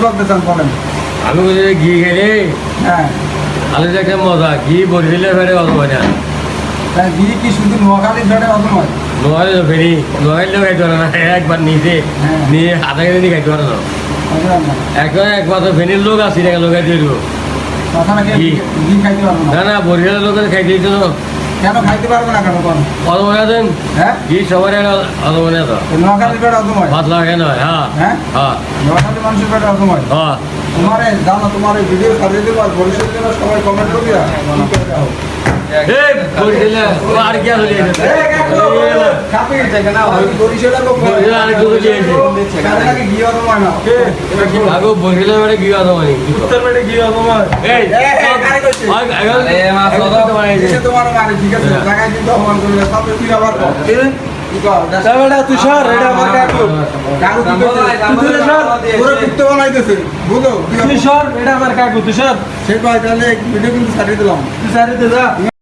বলতে চান বলেন। আমি বলি ঘি খেলে হ্যাঁ, আলু যে একটা মজা ঘি বসিলে ফেরে অত হয় না তাই ঘি কি শুধু নোয়াখালীর ফেটে অত নয়? নোয়ালে তো ফেরি নোয়ালেও খাইতে পারে না একবার নিজে হ্যাঁ। নিয়ে হাতে কেটে খাইতে পারে না বুঝলাম না। একবার তো ফেনির লোক আসি না লোক দিয়ে দিব কথা নাকি ঘি। ঘি খাইতে পারবো না? না না বরিশালের লোকের খাইতে দিত না কেন খাইতে পারবো না কেন কোন? অত মনে দেন হ্যাঁ, ঘি সবার অত মনে তো এই নোয়াখালীর ফেটে অত নয়? ভাত লাগে নয় হ্যাঁ হ্যাঁ, হ্যাঁ নোয়াখালীর মানুষের ফেটে অত নয়? হ্যাঁ তোমারে জানো, তোমার এই ভিডিও ছাড়িয়ে দেবো আর বরিশাল জেলা সবাই কমেন্ট করবি আর কি করে যাও। এই বরিশালে ও আর কি আসলে বরিশালের লোক বরিশালে আরেক লোক চলে এসেছে। তাদের নাকি ঘি অত নয় না। আগো বরিশালে মানে কি কথা মানে উত্তর পেটে ঘি অত নয়। এই কারে কইছে? এসে তোমার মানে ঠিক আছে, টাকায় কিন্তু অপমান করলে তারপরে তুই আবার কর। কি কর? তুষার এটা আমার কাকু কাকু কি করছে? তোরে কুত্তে বানাইতেছে, বুঝো? তুষার এটা আমার কাকু তুষার সে কয় তাহলে ভিডিও কিন্তু ছাড়িয়ে দিলাম। তুষার এটা